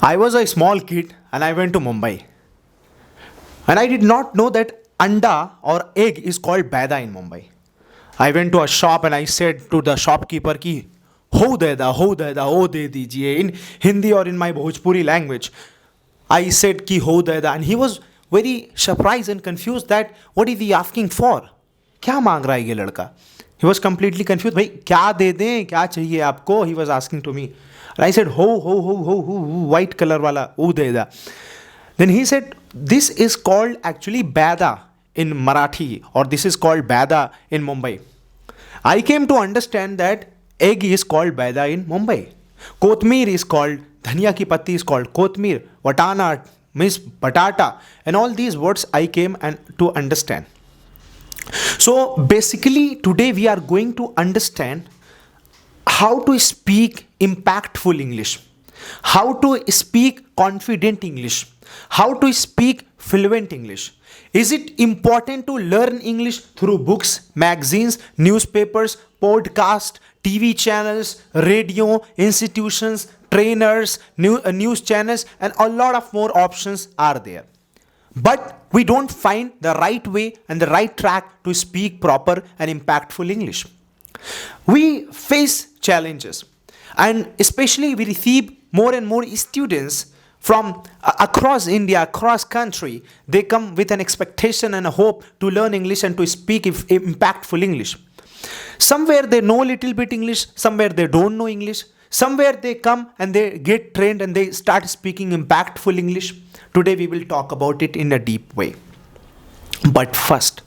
I was a small kid and I went to Mumbai. And I did not know that anda or egg is called baida in Mumbai. I went to a shop and I said to the shopkeeper ki ho deda, ho de dijiye in Hindi or in my Bhojpuri language. I said ki ho deda and he was very surprised and confused that what is he asking for? क्या मांग रहा है ये लड़का? He was completely confused. भाई क्या दे दें, क्या चाहिए आपको? He was asking to me. And I said ho, white color वाला वो दे दा. Then he said this is called actually bada in Marathi or this is called bada in Mumbai. I came to understand that egg is called bada in Mumbai. Kotmir is called, dhania ki patti is called kotmir, watana means batata, and all these words I came and to understand. So basically today we are going to understand how to speak impactful English, how to speak confident English, how to speak fluent English. Is it important to learn English through books, magazines, newspapers, podcasts, TV channels, radio, institutions, trainers, news channels, and a lot of more options are there. But we don't find the right way and the right track to speak proper and impactful English. We face challenges, and especially we receive more and more students from across India, across country. They come with an expectation and a hope to learn English and to speak impactful English. Somewhere they know a little bit English, somewhere they don't know English. Somewhere they come and they get trained and they start speaking impactful English. Today we will talk about it in a deep way. But first,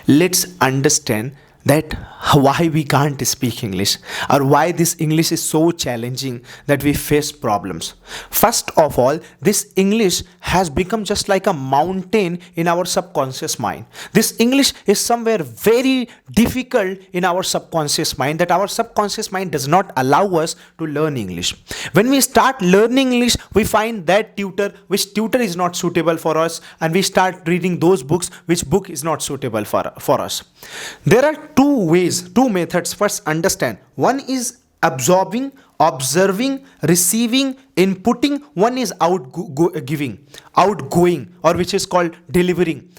let's understand that why we can't speak English or why this English is so challenging that we face problems. First of all, this English has become just like a mountain in our subconscious mind. This English is somewhere very difficult in our subconscious mind, that our subconscious mind does not allow us to learn English. When we start learning English, we find that which tutor is not suitable for us, and we start reading those books which book is not suitable for us. There are two methods. First, understand. One is absorbing, observing, receiving, inputting. One is outgoing, or which is called delivering.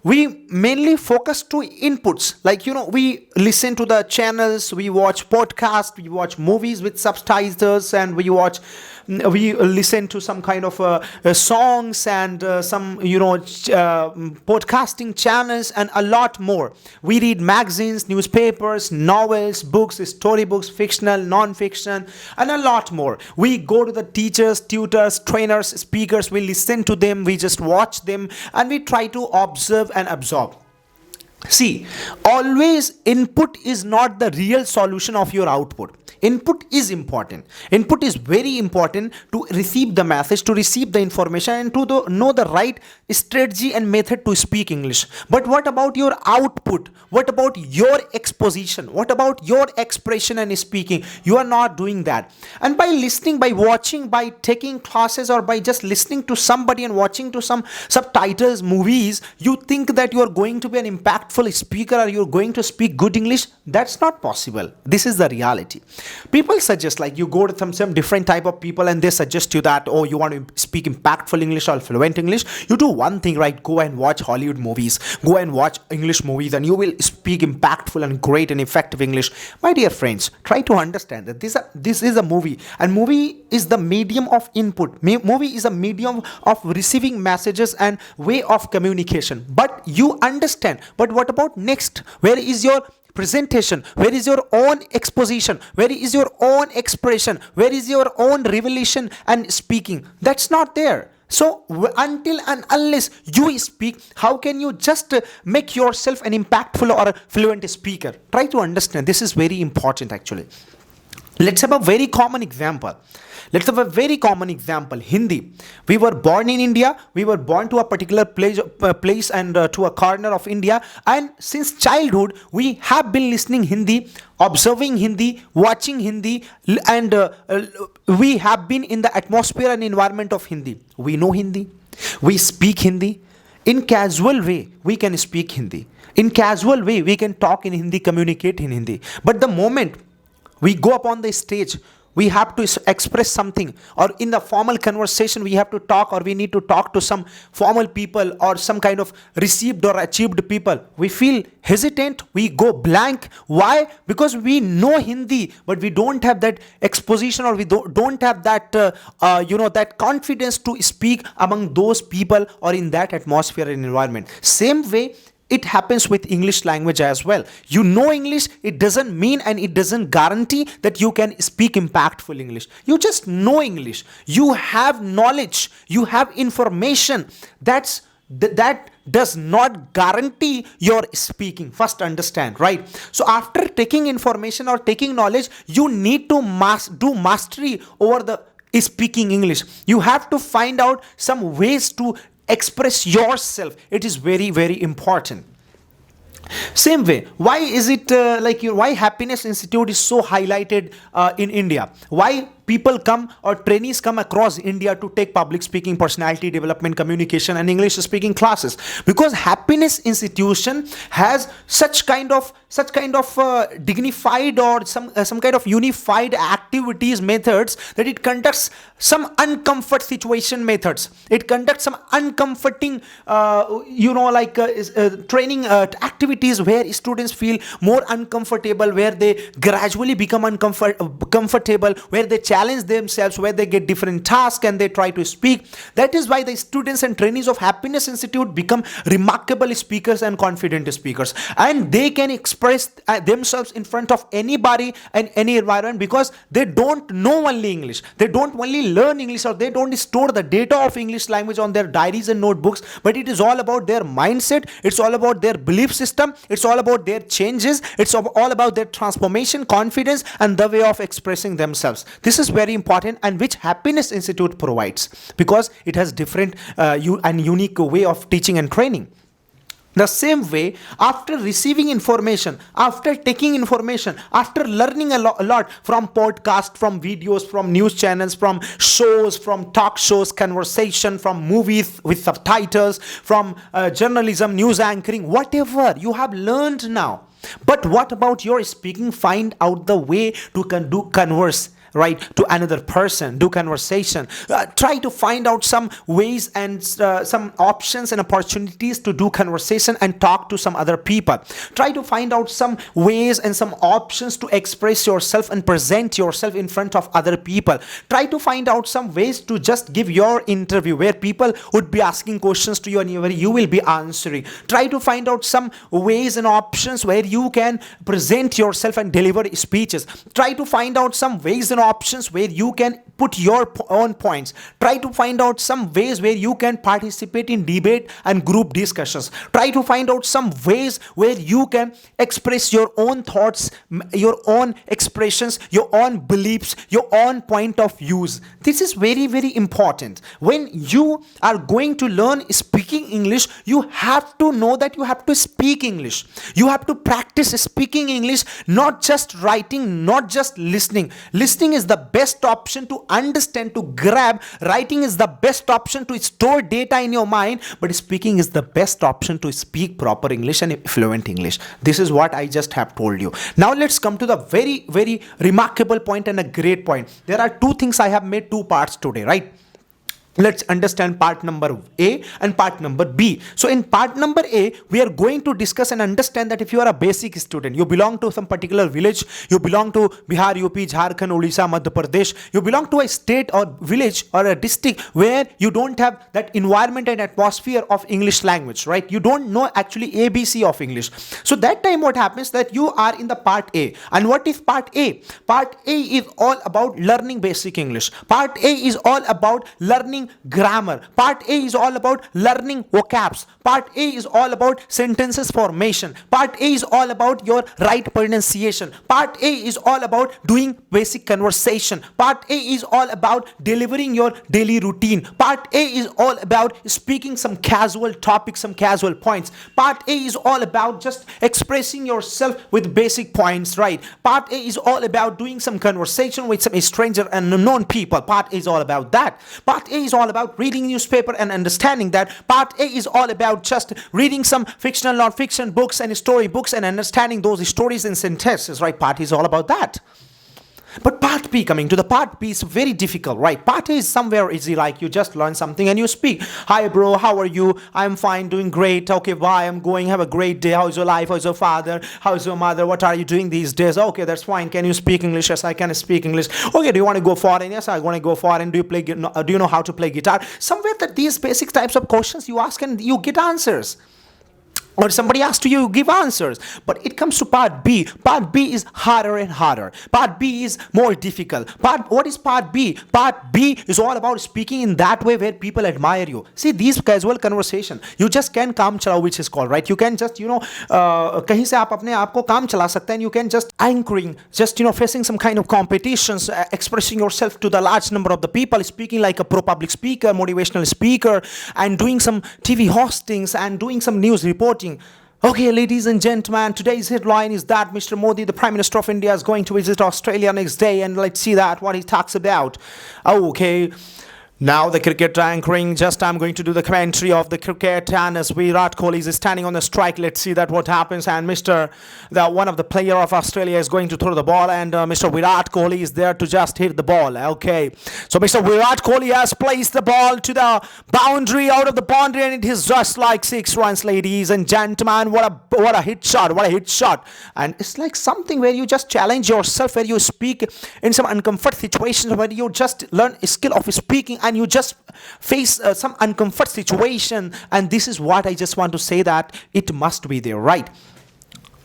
We mainly focus to inputs, like we listen to the channels, we watch podcasts, we watch movies with subtitles, and we listen to some kind of songs and some podcasting channels and a lot more. We read magazines, newspapers, novels, books, storybooks, fictional, non-fiction, and a lot more. We go to the teachers, tutors, trainers, speakers, we listen to them, we just watch them, and we try to observe and absorb. See, always input is not the real solution of your output. Input is important. Input is very important to receive the message, to receive the information, and to know the right strategy and method to speak English. But what about your output? What about your exposition? What about your expression and speaking? You are not doing that. And by listening, by watching, by taking classes, or by just listening to somebody and watching to some subtitles, movies, you think that you are going to be an impactful speaker or you're going to speak good English. That's not possible. This is the reality. People suggest, like you go to some different type of people and they suggest you that, oh, you want to speak impactful English or fluent English, you do one thing, right? Go and watch Hollywood movies, go and watch English movies, and you will speak impactful and great and effective English. My dear friends, try to understand that this is a movie, and movie is the medium of input. Movie is a medium of receiving messages and way of communication. But you understand, but what about next? Where is your presentation? Where is your own exposition? Where is your own expression? Where is your own revelation and speaking? That's not there. So until and unless you speak, how can you just make yourself an impactful or a fluent speaker? Try to understand. This is very important actually. Let's have a very common example. Hindi. We were born in India. We were born to a particular place and to a corner of India. And since childhood, we have been listening Hindi, observing Hindi, watching Hindi, and we have been in the atmosphere and environment of Hindi. We know Hindi. We speak Hindi. In casual way, we can speak Hindi. In casual way, we can talk in Hindi, communicate in Hindi. But the moment we go up on the stage, we have to express something, or in the formal conversation we have to talk, or we need to talk to some formal people or some kind of received or achieved people, we feel hesitant, we go blank. Why? Because we know Hindi, but we don't have that exposition, or we don't have that that confidence to speak among those people or in that atmosphere and environment. Same way it happens with English language as well. You know English, it doesn't mean and it doesn't guarantee that you can speak impactful English. You just know English, you have knowledge, you have information. That does not guarantee your speaking. First understand, right? So after taking information or taking knowledge, you need to do mastery over the speaking English. You have to find out some ways to express yourself. It is very, very important. Same way, why is it why Happiness Institute is so highlighted in India? Why people come, or trainees come across India to take public speaking, personality development, communication and English speaking classes? Because Happiness Institution has such kind of dignified or some kind of unified activities methods, that it conducts some uncomfort situation methods. It conducts some uncomforting training activities where students feel more uncomfortable, where they gradually become comfortable, where they challenge themselves, where they get different tasks and they try to speak. That is why the students and trainees of Happiness Institute become remarkable speakers and confident speakers, and they can express themselves in front of anybody and any environment, because they don't know only English, they don't only learn English, or they don't store the data of English language on their diaries and notebooks, but it is all about their mindset, it's all about their belief system, it's all about their changes, it's all about their transformation, confidence and the way of expressing themselves. This is very important, and which Happiness Institute provides, because it has different and unique way of teaching and training. The same way, after receiving information, after taking information, after learning a lot from podcasts, from videos, from news channels, from shows, from talk shows, conversation, from movies with subtitles, from journalism, news anchoring, whatever you have learned now. But what about your speaking? Find out the way to converse, right, to another person, do conversation. Try to find out some ways and some options and opportunities to do conversation and talk to some other people. Try to find out some ways and some options to express yourself and present yourself in front of other people. Try to find out some ways to just give your interview, where people would be asking questions to you and where you will be answering. Try to find out some ways and options where you can present yourself and deliver speeches. Try to find out some ways and options where you can put your own points. Try to find out some ways where you can participate in debate and group discussions. Try to find out some ways where you can express your own thoughts, your own expressions, your own beliefs, your own point of views. This is very, very important. When you are going to learn speaking English, you have to know that you have to speak English. You have to practice speaking English, not just writing, not just listening. Listening is the best option to understand, to grab. Writing is the best option to store data in your mind, but speaking is the best option to speak proper English and fluent English. This is what I just have told you. Now let's come to the very, very remarkable point and a great point. There are two things. I have made two parts today, right? Let's understand part number A and part number B. So in part number A, we are going to discuss and understand that if you are a basic student, you belong to some particular village, you belong to Bihar, UP, Jharkhand, Odisha, Madhya Pradesh, you belong to a state or village or a district where you don't have that environment and atmosphere of English language, right? You don't know actually ABC of English. So that time what happens, that you are in the part A. And what is part A? Part A is all about learning basic English. Part A is all about learning grammar. Part A is all about learning vocabs. Part A is all about sentences formation. Part A is all about your right pronunciation. Part A is all about doing basic conversation. Part A is all about delivering your daily routine. Part A is all about speaking some casual topics, some casual points. Part A is all about just expressing yourself with basic points, right? Part A is all about doing some conversation with some stranger and unknown people. Part A is all about that. Part A is all about reading newspaper and understanding that. Part A is all about just reading some fictional, non-fiction books and story books and understanding those stories and sentences, right? Part A is all about that. But part B, coming to the part B, is very difficult, right? Part A is somewhere easy, like you just learn something and you speak. Hi, bro, how are you? I'm fine, doing great. Okay, bye, I'm going. Have a great day. How's your life? How's your father? How's your mother? What are you doing these days? Okay, that's fine. Can you speak English? Yes, I can speak English. Okay, do you want to go foreign? Yes, I want to go foreign. Do you know how to play guitar? Somewhere that these basic types of questions you ask and you get answers, or somebody asks to you, give answers. But it comes to part B. Part B is harder and harder. Part B is more difficult. What is part B? Part B is all about speaking in that way where people admire you. See, these casual conversation, you just can काम चलाओ, which is called, right? You can just, कहीं से आप अपने आप को काम चला सकते हैं. You can just anchoring, just, facing some kind of competitions, expressing yourself to the large number of the people, speaking like a pro public speaker, motivational speaker, and doing some TV hostings and doing some news reporting. Okay, ladies and gentlemen, today's headline is that Mr. Modi, the Prime Minister of India, is going to visit Australia next day, and let's see that what he talks about. Okay. Now the cricket anchoring, just I'm going to do the commentary of the cricket, and as Virat Kohli is standing on the strike, let's see that what happens. And one of the player of Australia is going to throw the ball, and Mr. Virat Kohli is there to just hit the ball. Okay, so Mr. Virat Kohli has placed the ball to the boundary, out of the boundary, and it is just like 6 runs, ladies and gentlemen. What a hit shot! What a hit shot! And it's like something where you just challenge yourself, where you speak in some uncomfort situations, where you just learn a skill of speaking, and you just face some uncomfort situation. And this is what I just want to say, that it must be there, right?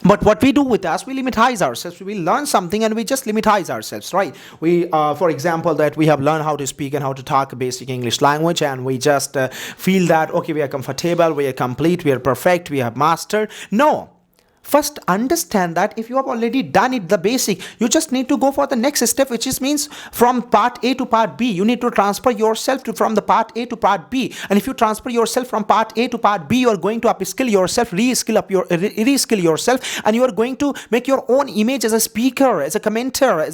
But what we do with us, we limitize ourselves. We learn something and we just limitize ourselves, right? We, for example, that we have learned how to speak and how to talk basic English language, and we just feel that, okay, we are comfortable, we are complete, we are perfect, we have mastered. No. First, understand that if you have already done it, the basic, you just need to go for the next step, which means from part A to part B. You need to transfer yourself from the part A to part B. And if you transfer yourself from part A to part B, you are going to upskill yourself, reskill yourself, and you are going to make your own image as a speaker, as a commentator, as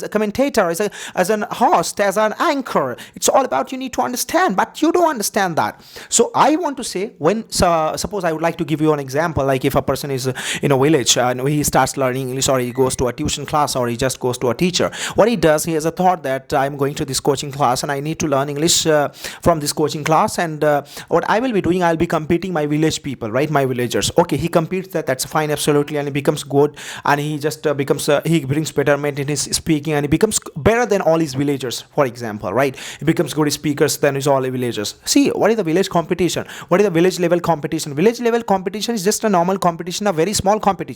an host, as an anchor. It's all about, you need to understand, but you don't understand that. So I want to say, suppose I would like to give you an example, like if a person is in a village, and he starts learning English, or he goes to a tuition class, or he just goes to a teacher. What he does, he has a thought that I'm going to this coaching class and I need to learn English from this coaching class, and what I will be doing, I'll be competing my village people, right? My villagers. Okay, he competes that's fine, absolutely, and he becomes good, and he just he brings betterment in his speaking, and he becomes better than all his villagers, for example, right? He becomes good speakers than his all villagers. See, what is the village competition? What is the village level competition? Village level competition is just a normal competition, a very small competition.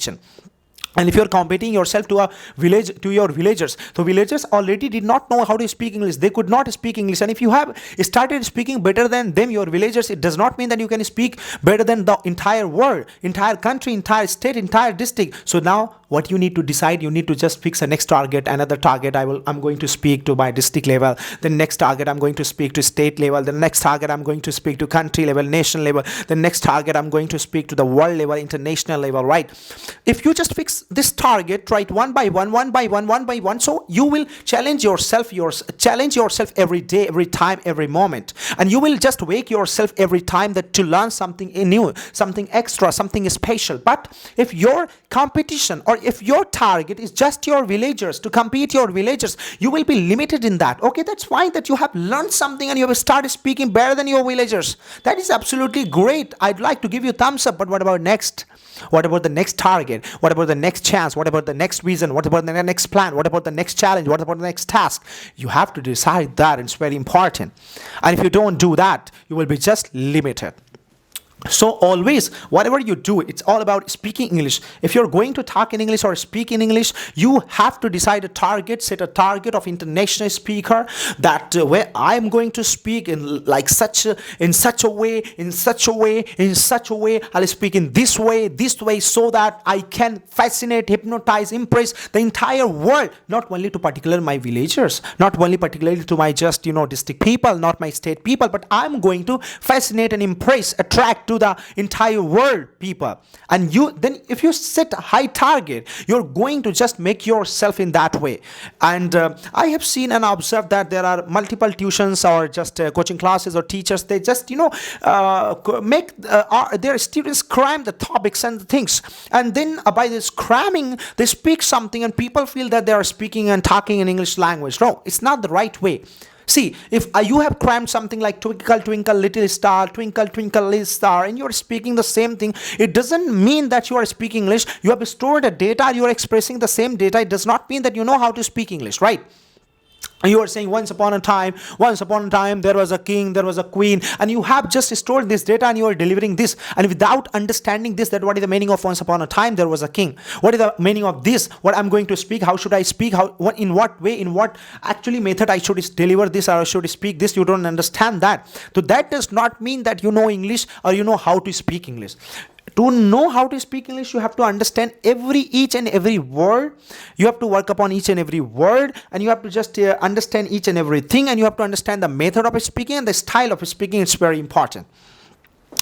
And if you're competing yourself to your villagers, so villagers already did not know how to speak English. They could not speak English. And if you have started speaking better than them, your villagers, it does not mean that you can speak better than the entire world, entire country, entire state, entire district. So now what you need to decide, you need to just fix a next target, another target. I'm going to speak to my district level. The next target, I'm going to speak to state level. The next target, I'm going to speak to country level, nation level. The next target, I'm going to speak to the world level, international level, right? If you just fix this target, right, one by one, so you will challenge yourself every day, every time, every moment, and you will just wake yourself every time that to learn something new, something extra, something special. But if your competition, or if your target is just your villagers, to compete your villagers, you will be limited in that. Okay, that's fine that you have learned something and you have started speaking better than your villagers. That is absolutely great. I'd like to give you thumbs up. But what about next? What about the next target? What about the next chance? What about the next vision? What about the next plan? What about the next challenge? What about the next task? You have to decide that. It's very important. And if you don't do that, you will be just limited. So always, whatever you do, it's all about speaking English. If you're going to talk in English or speak in English, you have to decide a target, set a target of international speaker, that where I'm going to speak in like such a way, I'll speak in this way, so that I can fascinate, hypnotize, impress the entire world, not only to particular my villagers, not only particularly to my just district people, not my state people, but I'm going to fascinate and impress, attract to to the entire world people. And you then, if you set a high target, you're going to just make yourself in that way. And I have seen and observed that there are multiple tuitions or just coaching classes or teachers, they just make their students cram the topics and the things, and then by this cramming they speak something and people feel that they are speaking and talking in English language. No, it's not the right way. See, if you have crammed something like twinkle, twinkle, little star, twinkle, twinkle, little star, and you're speaking the same thing, it doesn't mean that you are speaking English. You have stored a data, you are expressing the same data. It does not mean that you know how to speak English, right? And you are saying once upon a time, there was a king, there was a queen, and you have just stored this data and you are delivering this. And without understanding this, that what is the meaning of once upon a time there was a king? What is the meaning of this? What I'm going to speak? How should I speak? In what way? In what actually method I should deliver this or I should speak this? You don't understand that. So that does not mean that you know English or you know how to speak English. To know how to speak English, you have to understand each and every word. You have to work upon each and every word, and you have to just understand each and everything, and you have to understand the method of speaking and the style of speaking. It's very important.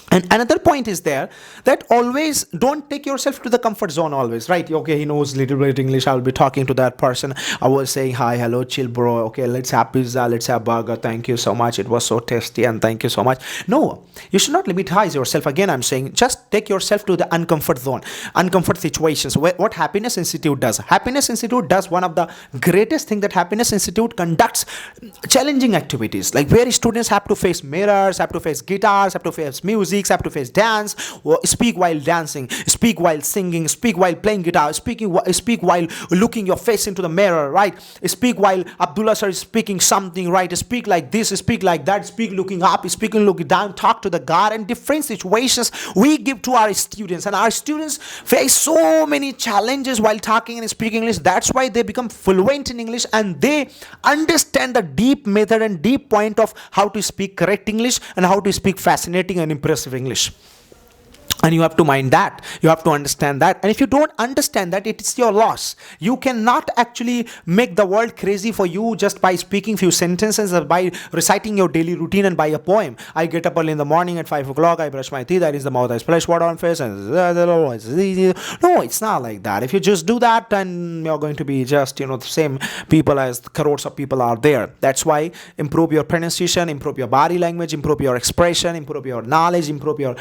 And another point is there that always don't take yourself to the comfort zone always, right? Okay, he knows little bit English. I'll be talking to that person. I will say, hi, hello, chill, bro. Okay, let's have pizza. Let's have burger. Thank you so much. It was so tasty and thank you so much. No, you should not limitize yourself. Again, I'm saying just take yourself to the uncomfort zone, uncomfort situations. What Happiness Institute does. Happiness Institute does one of the greatest thing that Happiness Institute conducts challenging activities, like where students have to face mirrors, have to face guitars, have to face music, have to face dance, speak while dancing, speak while singing, speak while playing guitar, speak while looking your face into the mirror, right? Speak while Abdullah Sir is speaking something, right? Speak like this, speak like that, speak looking up, speak looking down, talk to the God, and different situations we give to our students. And our students face so many challenges while talking and speaking English. That's why they become fluent in English, and they understand the deep method and deep point of how to speak correct English and how to speak fascinating and impressive English. And you have to mind that. You have to understand that. And if you don't understand that, it is your loss. You cannot actually make the world crazy for you just by speaking few sentences or by reciting your daily routine and by a poem. I get up early in the morning at 5 o'clock, I brush my teeth, that is the mouth, I splash water on face, and no, it's not like that. If you just do that, then you're going to be just, the same people as crores of people are there. That's why improve your pronunciation, improve your body language, improve your expression, improve your knowledge, improve your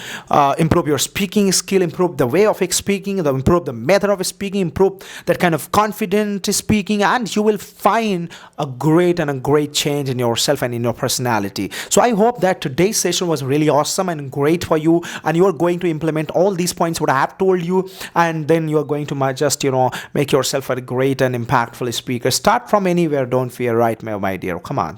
speaking skill, improve the way of speaking, improve the method of speaking, improve that kind of confident speaking, and you will find a great change in yourself and in your personality. So I hope that today's session was really awesome and great for you, and you are going to implement all these points what I have told you, and then you are going to just make yourself a great and impactful speaker. Start from anywhere, don't fear, right, my dear? Come on.